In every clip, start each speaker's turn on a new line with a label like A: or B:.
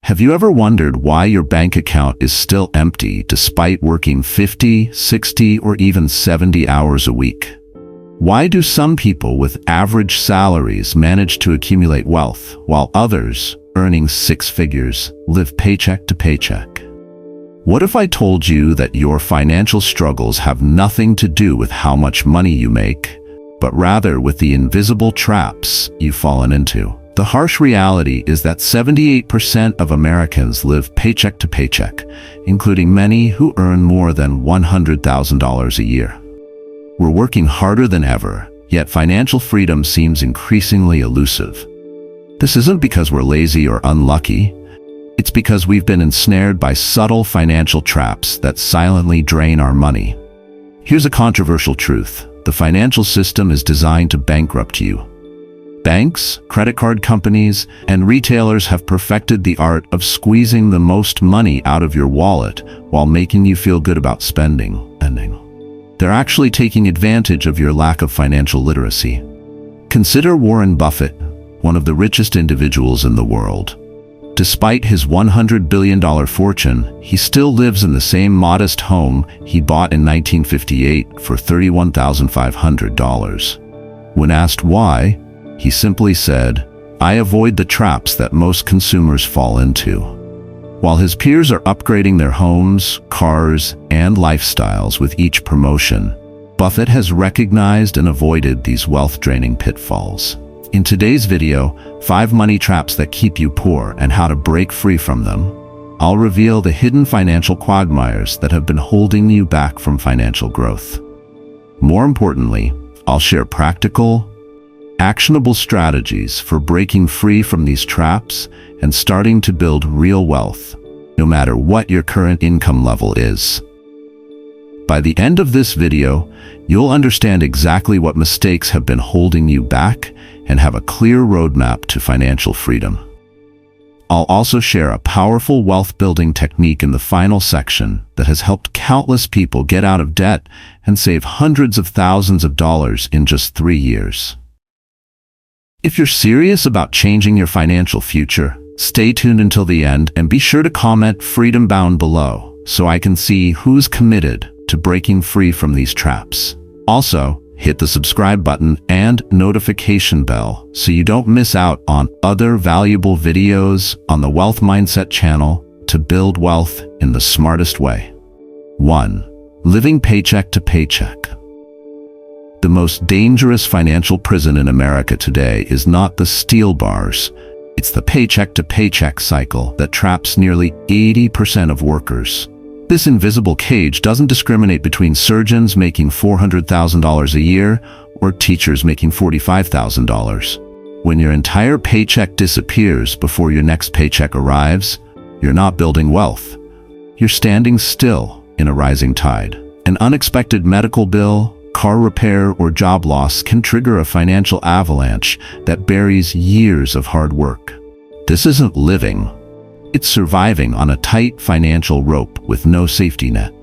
A: Have you ever wondered why your bank account is still empty despite working 50, 60, or even 70 hours a week? Why do some people with average salaries manage to accumulate wealth, while others, earning six figures, live paycheck to paycheck? What if I told you that your financial struggles have nothing to do with how much money you make, but rather with the invisible traps you've fallen into? The harsh reality is that 78% of Americans live paycheck to paycheck, including many who earn more than $100,000 a year. We're working harder than ever, yet financial freedom seems increasingly elusive. This isn't because we're lazy or unlucky. It's because we've been ensnared by subtle financial traps that silently drain our money. Here's a controversial truth. The financial system is designed to bankrupt you. Banks, credit card companies, and retailers have perfected the art of squeezing the most money out of your wallet while making you feel good about spending. They're actually taking advantage of your lack of financial literacy. Consider Warren Buffett, one of the richest individuals in the world. Despite his $100 billion fortune, he still lives in the same modest home he bought in 1958 for $31,500. When asked why, he simply said, "I avoid the traps that most consumers fall into." While his peers are upgrading their homes, cars, and lifestyles with each promotion, Buffett has recognized and avoided these wealth-draining pitfalls. In today's video, 5 money traps that keep you poor and how to break free from them, I'll reveal the hidden financial quagmires that have been holding you back from financial growth. More importantly, I'll share practical, actionable strategies for breaking free from these traps and starting to build real wealth, no matter what your current income level is. By the end of this video, you'll understand exactly what mistakes have been holding you back and have a clear roadmap to financial freedom. I'll also share a powerful wealth-building technique in the final section that has helped countless people get out of debt and save hundreds of thousands of dollars in just 3 years. If you're serious about changing your financial future, stay tuned until the end and be sure to comment "Freedom Bound" below so I can see who's committed to breaking free from these traps. Also, hit the subscribe button and notification bell so you don't miss out on other valuable videos on the Wealth Mindset channel to build wealth in the smartest way. 1. Living paycheck to paycheck. The most dangerous financial prison in America today is not the steel bars. It's the paycheck to paycheck cycle that traps nearly 80% of workers. This invisible cage doesn't discriminate between surgeons making $400,000 a year or teachers making $45,000. When your entire paycheck disappears before your next paycheck arrives, you're not building wealth. You're standing still in a rising tide. An unexpected medical bill, car repair, or job loss can trigger a financial avalanche that buries years of hard work. This isn't living. It's surviving on a tight financial rope with no safety net.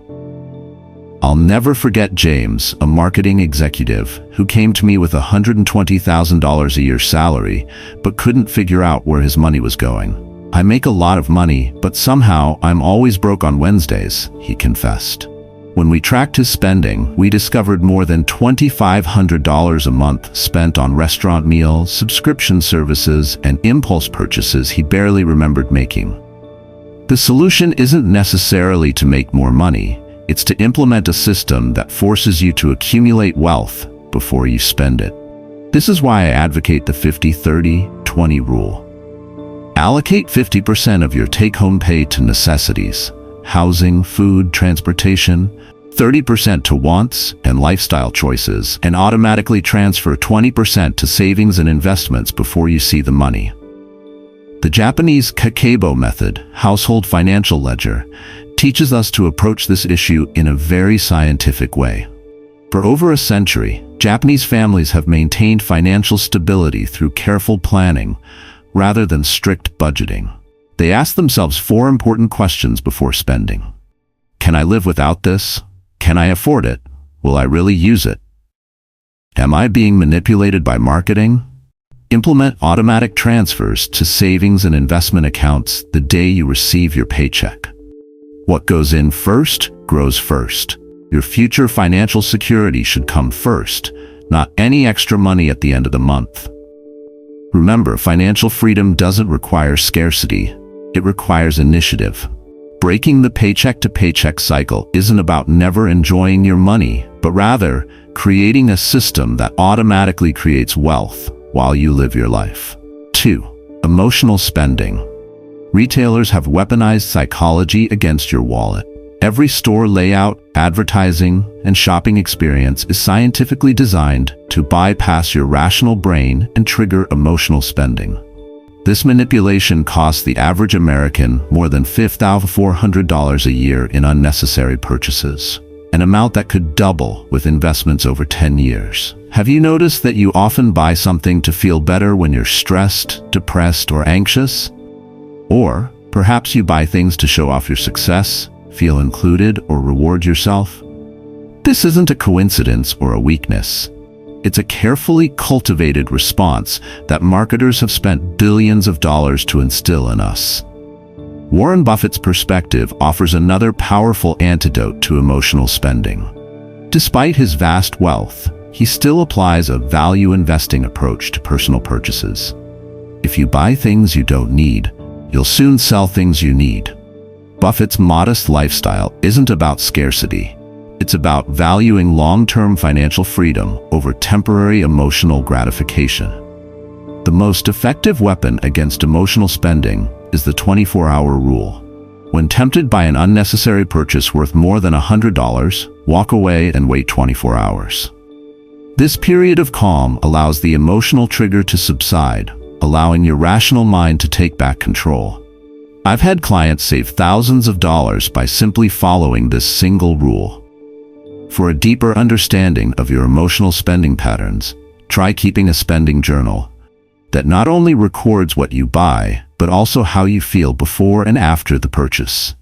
A: I'll never forget James, a marketing executive, who came to me with a $120,000 a year salary, but couldn't figure out where his money was going. "I make a lot of money, but somehow I'm always broke on Wednesdays," he confessed. When we tracked his spending, we discovered more than $2,500 a month spent on restaurant meals, subscription services, and impulse purchases he barely remembered making. The solution isn't necessarily to make more money. It's to implement a system that forces you to accumulate wealth before you spend it. This is why I advocate the 50-30-20 rule. Allocate 50% of your take-home pay to necessities, housing, food, transportation, 30% to wants and lifestyle choices, and automatically transfer 20% to savings and investments before you see the money. The Japanese Kakebo method, household financial ledger, teaches us to approach this issue in a very scientific way. For over a century, Japanese families have maintained financial stability through careful planning rather than strict budgeting. They ask themselves 4 important questions before spending. Can I live without this? Can I afford it? Will I really use it? Am I being manipulated by marketing? Implement automatic transfers to savings and investment accounts the day you receive your paycheck. What goes in first grows first. Your future financial security should come first, not any extra money at the end of the month. Remember, financial freedom doesn't require scarcity. It requires initiative. Breaking the paycheck-to-paycheck cycle isn't about never enjoying your money, but rather creating a system that automatically creates wealth while you live your life. 2. Emotional spending. Retailers have weaponized psychology against your wallet. Every store layout, advertising, and shopping experience is scientifically designed to bypass your rational brain and trigger emotional spending. This manipulation costs the average American more than $5,400 a year in unnecessary purchases, an amount that could double with investments over 10 years. Have you noticed that you often buy something to feel better when you're stressed, depressed, or anxious? Or perhaps you buy things to show off your success, feel included, or reward yourself? This isn't a coincidence or a weakness. It's a carefully cultivated response that marketers have spent billions of dollars to instill in us. Warren Buffett's perspective offers another powerful antidote to emotional spending. Despite his vast wealth, he still applies a value investing approach to personal purchases. If you buy things you don't need, you'll soon sell things you need. Buffett's modest lifestyle isn't about scarcity. It's about valuing long-term financial freedom over temporary emotional gratification. The most effective weapon against emotional spending is the 24-hour rule. When tempted by an unnecessary purchase worth more than $100, walk away and wait 24 hours. This period of calm allows the emotional trigger to subside, allowing your rational mind to take back control. I've had clients save thousands of dollars by simply following this single rule. For a deeper understanding of your emotional spending patterns, try keeping a spending journal that not only records what you buy, but also how you feel before and after the purchase.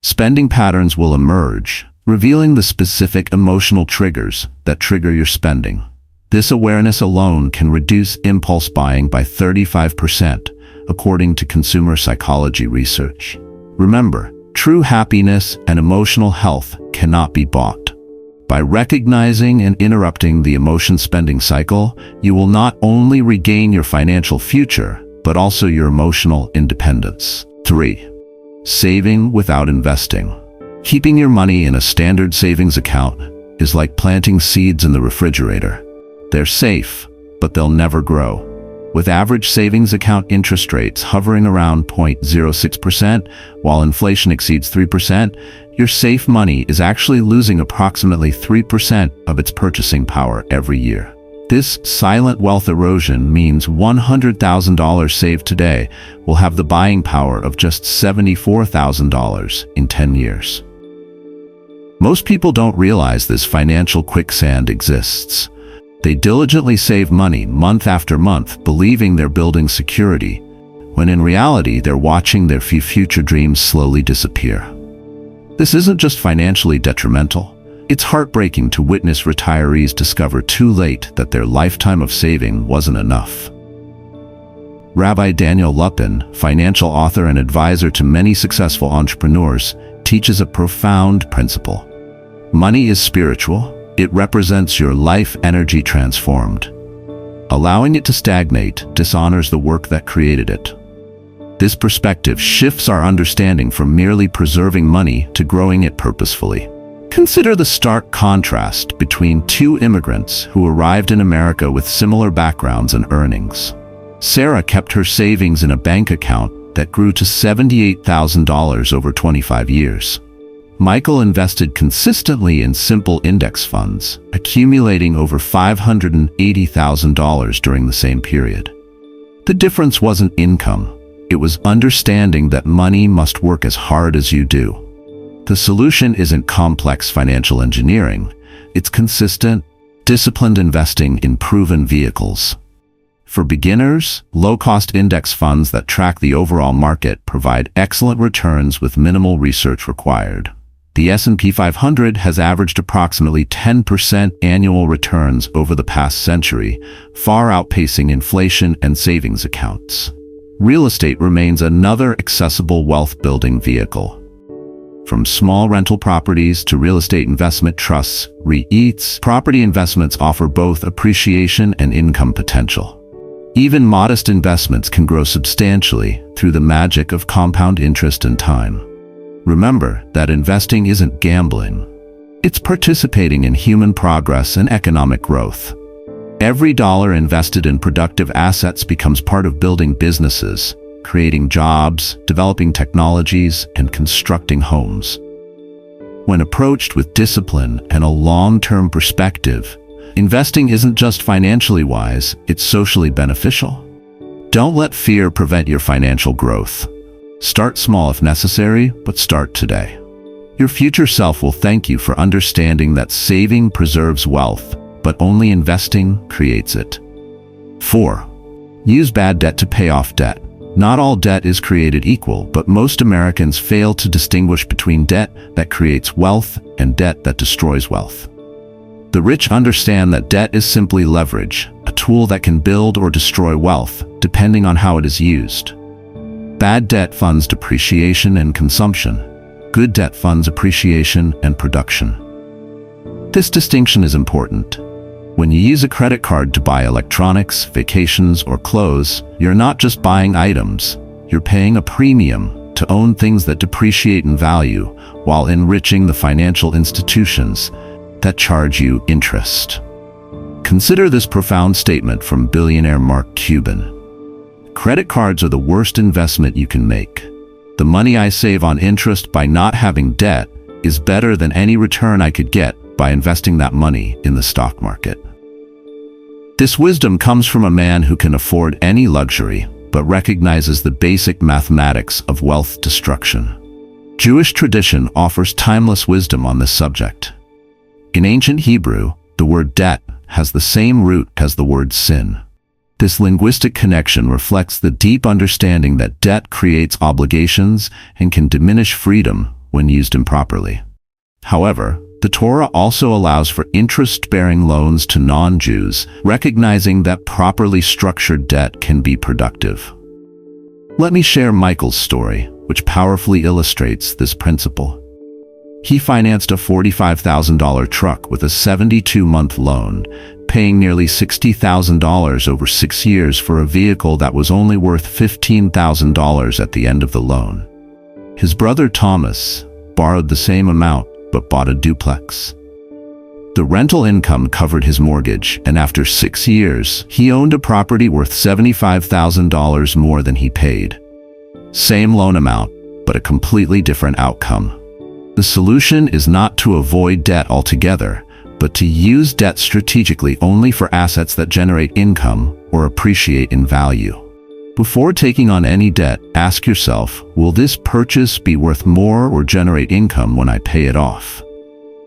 A: Spending patterns will emerge, revealing the specific emotional triggers that trigger your spending. This awareness alone can reduce impulse buying by 35%, according to consumer psychology research. Remember, true happiness and emotional health cannot be bought. By recognizing and interrupting the emotion spending cycle, you will not only regain your financial future, but also your emotional independence. 3. Saving without investing. Keeping your money in a standard savings account is like planting seeds in the refrigerator. They're safe, but they'll never grow. With average savings account interest rates hovering around 0.06%, while inflation exceeds 3%, your safe money is actually losing approximately 3% of its purchasing power every year. This silent wealth erosion means $100,000 saved today will have the buying power of just $74,000 in 10 years. Most people don't realize this financial quicksand exists. They diligently save money month after month, believing they're building security, when in reality they're watching their future dreams slowly disappear. This isn't just financially detrimental. It's heartbreaking to witness retirees discover too late that their lifetime of saving wasn't enough. Rabbi Daniel Lupin, financial author and advisor to many successful entrepreneurs, teaches a profound principle. Money is spiritual. It represents your life energy transformed. Allowing it to stagnate dishonors the work that created it. This perspective shifts our understanding from merely preserving money to growing it purposefully. Consider the stark contrast between two immigrants who arrived in America with similar backgrounds and earnings. Sarah kept her savings in a bank account that grew to $78,000 over 25 years. Michael invested consistently in simple index funds, accumulating over $580,000 during the same period. The difference wasn't income. It was understanding that money must work as hard as you do. The solution isn't complex financial engineering. It's consistent, disciplined investing in proven vehicles. For beginners, low-cost index funds that track the overall market provide excellent returns with minimal research required. The S&P 500 has averaged approximately 10% annual returns over the past century, far outpacing inflation and savings accounts. Real estate remains another accessible wealth-building vehicle. From small rental properties to real estate investment trusts, REITs, property investments offer both appreciation and income potential. Even modest investments can grow substantially through the magic of compound interest and time. Remember that investing isn't gambling. It's participating in human progress and economic growth. Every dollar invested in productive assets becomes part of building businesses, creating jobs, developing technologies, and constructing homes. When approached with discipline and a long-term perspective, investing isn't just financially wise, it's socially beneficial. Don't let fear prevent your financial growth. Start small if necessary, but start today. Your future self will thank you for understanding that saving preserves wealth, but only investing creates it. 4. Use bad debt to pay off debt. Not all debt is created equal, but most Americans fail to distinguish between debt that creates wealth and debt that destroys wealth. The rich understand that debt is simply leverage, a tool that can build or destroy wealth, depending on how it is used. Bad debt funds depreciation and consumption. Good debt funds appreciation and production. This distinction is important. When you use a credit card to buy electronics, vacations, or clothes, you're not just buying items, you're paying a premium to own things that depreciate in value while enriching the financial institutions that charge you interest. Consider this profound statement from billionaire Mark Cuban. Credit cards are the worst investment you can make. The money I save on interest by not having debt is better than any return I could get by investing that money in the stock market. This wisdom comes from a man who can afford any luxury, but recognizes the basic mathematics of wealth destruction. Jewish tradition offers timeless wisdom on this subject. In ancient Hebrew, the word debt has the same root as the word sin. This linguistic connection reflects the deep understanding that debt creates obligations and can diminish freedom when used improperly. However, the Torah also allows for interest-bearing loans to non-Jews, recognizing that properly structured debt can be productive. Let me share Michael's story, which powerfully illustrates this principle. He financed a $45,000 truck with a 72-month loan, paying nearly $60,000 over 6 years for a vehicle that was only worth $15,000 at the end of the loan. His brother Thomas borrowed the same amount but bought a duplex. The rental income covered his mortgage, and after 6 years, he owned a property worth $75,000 more than he paid. Same loan amount, but a completely different outcome. The solution is not to avoid debt altogether, but to use debt strategically only for assets that generate income or appreciate in value. Before taking on any debt, ask yourself, will this purchase be worth more or generate income when I pay it off?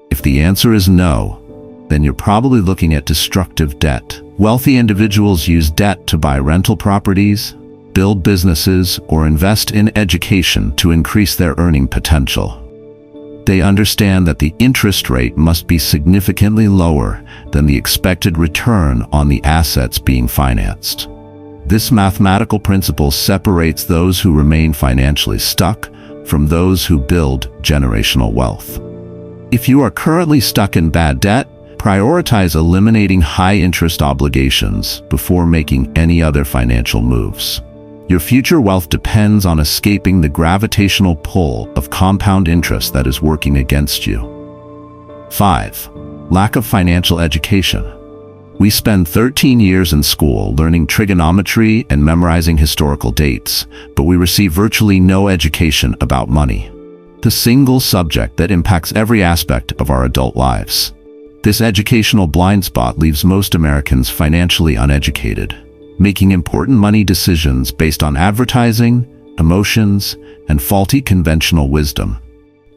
A: If the answer is no, then you're probably looking at destructive debt. Wealthy individuals use debt to buy rental properties, build businesses, or invest in education to increase their earning potential. They understand that the interest rate must be significantly lower than the expected return on the assets being financed. This mathematical principle separates those who remain financially stuck from those who build generational wealth. If you are currently stuck in bad debt, prioritize eliminating high-interest obligations before making any other financial moves. Your future wealth depends on escaping the gravitational pull of compound interest that is working against you. 5. Lack of financial education. We spend 13 years in school learning trigonometry and memorizing historical dates, but we receive virtually no education about money, the single subject that impacts every aspect of our adult lives. This educational blind spot leaves most Americans financially uneducated, making important money decisions based on advertising, emotions, and faulty conventional wisdom.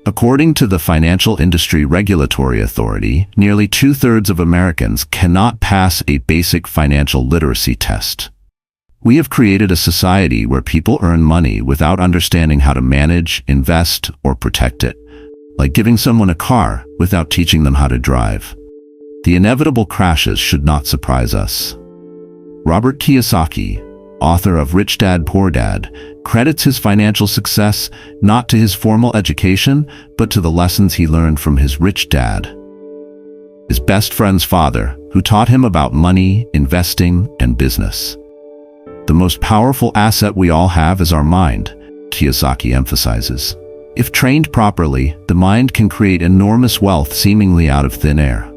A: According to the Financial Industry Regulatory Authority, nearly 2/3 of Americans cannot pass a basic financial literacy test. We have created a society where people earn money without understanding how to manage, invest, or protect it, like giving someone a car without teaching them how to drive. The inevitable crashes should not surprise us. Robert Kiyosaki, author of Rich Dad, Poor Dad, credits his financial success not to his formal education, but to the lessons he learned from his rich dad, his best friend's father, who taught him about money, investing, and business. The most powerful asset we all have is our mind, Kiyosaki emphasizes. If trained properly, the mind can create enormous wealth seemingly out of thin air.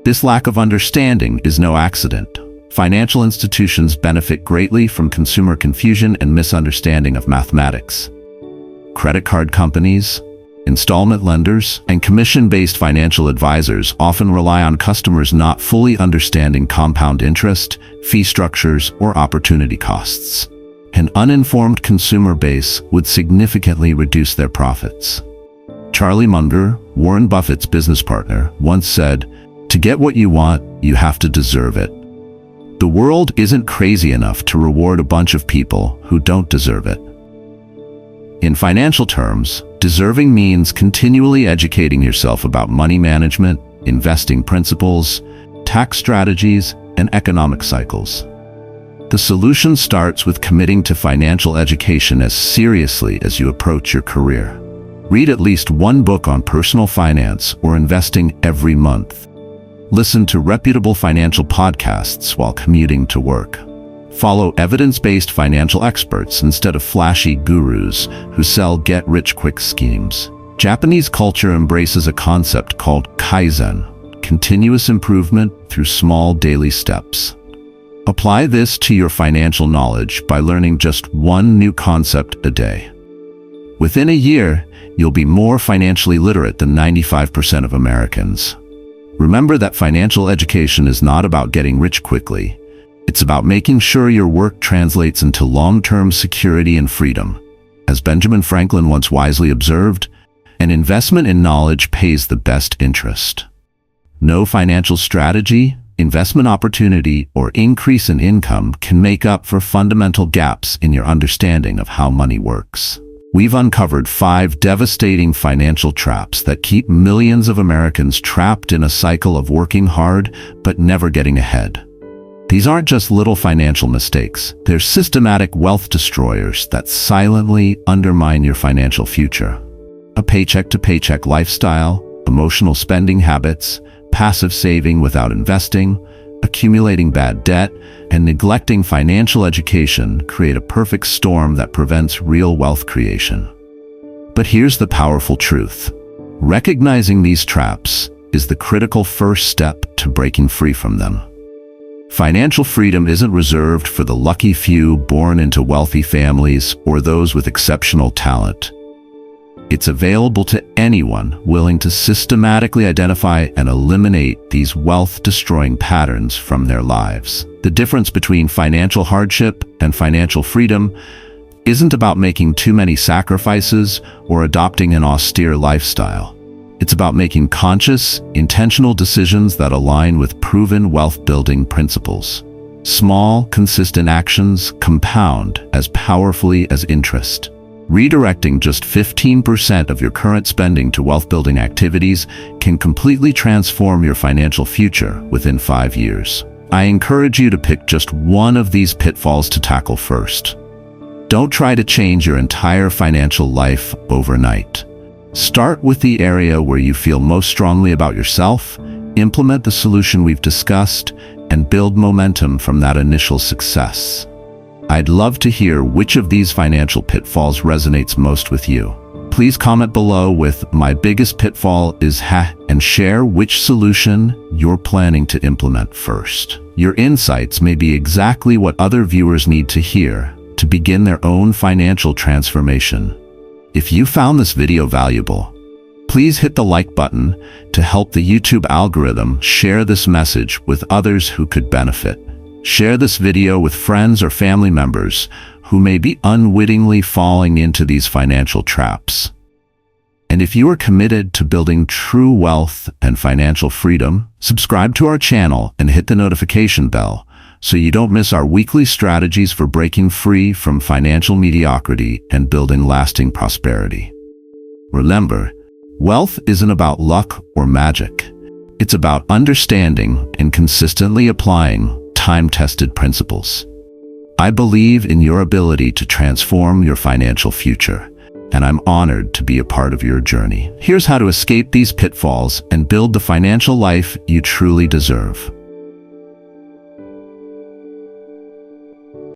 A: This lack of understanding is no accident. Financial institutions benefit greatly from consumer confusion and misunderstanding of mathematics. Credit card companies, installment lenders, and commission-based financial advisors often rely on customers not fully understanding compound interest, fee structures, or opportunity costs. An uninformed consumer base would significantly reduce their profits. Charlie Munger, Warren Buffett's business partner, once said, "To get what you want, you have to deserve it." The world isn't crazy enough to reward a bunch of people who don't deserve it. In financial terms, deserving means continually educating yourself about money management, investing principles, tax strategies, and economic cycles. The solution starts with committing to financial education as seriously as you approach your career. Read at least one book on personal finance or investing every month. Listen to reputable financial podcasts while commuting to work. Follow evidence-based financial experts instead of flashy gurus who sell get-rich-quick schemes. Japanese culture embraces a concept called kaizen, continuous improvement through small daily steps. Apply this to your financial knowledge by learning just one new concept a day. Within a year, you'll be more financially literate than 95% of Americans. Remember that financial education is not about getting rich quickly. It's about making sure your work translates into long-term security and freedom. As Benjamin Franklin once wisely observed, an investment in knowledge pays the best interest. No financial strategy, investment opportunity, or increase in income can make up for fundamental gaps in your understanding of how money works. We've uncovered 5 devastating financial traps that keep millions of Americans trapped in a cycle of working hard but never getting ahead. These aren't just little financial mistakes. They're systematic wealth destroyers that silently undermine your financial future. A paycheck-to-paycheck lifestyle, emotional spending habits, passive saving without investing, accumulating bad debt, and neglecting financial education create a perfect storm that prevents real wealth creation. But here's the powerful truth. Recognizing these traps is the critical first step to breaking free from them. Financial freedom isn't reserved for the lucky few born into wealthy families or those with exceptional talent. It's available to anyone willing to systematically identify and eliminate these wealth-destroying patterns from their lives. The difference between financial hardship and financial freedom isn't about making too many sacrifices or adopting an austere lifestyle. It's about making conscious, intentional decisions that align with proven wealth-building principles. Small, consistent actions compound as powerfully as interest. Redirecting just 15% of your current spending to wealth-building activities can completely transform your financial future within 5 years. I encourage you to pick just one of these pitfalls to tackle first. Don't try to change your entire financial life overnight. Start with the area where you feel most strongly about yourself, implement the solution we've discussed, and build momentum from that initial success. I'd love to hear which of these financial pitfalls resonates most with you. Please comment below with "My biggest pitfall is ha" and share which solution you're planning to implement first. Your insights may be exactly what other viewers need to hear to begin their own financial transformation. If you found this video valuable, please hit the like button to help the YouTube algorithm share this message with others who could benefit. Share this video with friends or family members who may be unwittingly falling into these financial traps. And if you are committed to building true wealth and financial freedom, subscribe to our channel and hit the notification bell so you don't miss our weekly strategies for breaking free from financial mediocrity and building lasting prosperity. Remember, Wealth isn't about luck or magic. It's about understanding and consistently applying time-tested principles. I believe in your ability to transform your financial future, and I'm honored to be a part of your journey. Here's how to escape these pitfalls and build the financial life you truly deserve.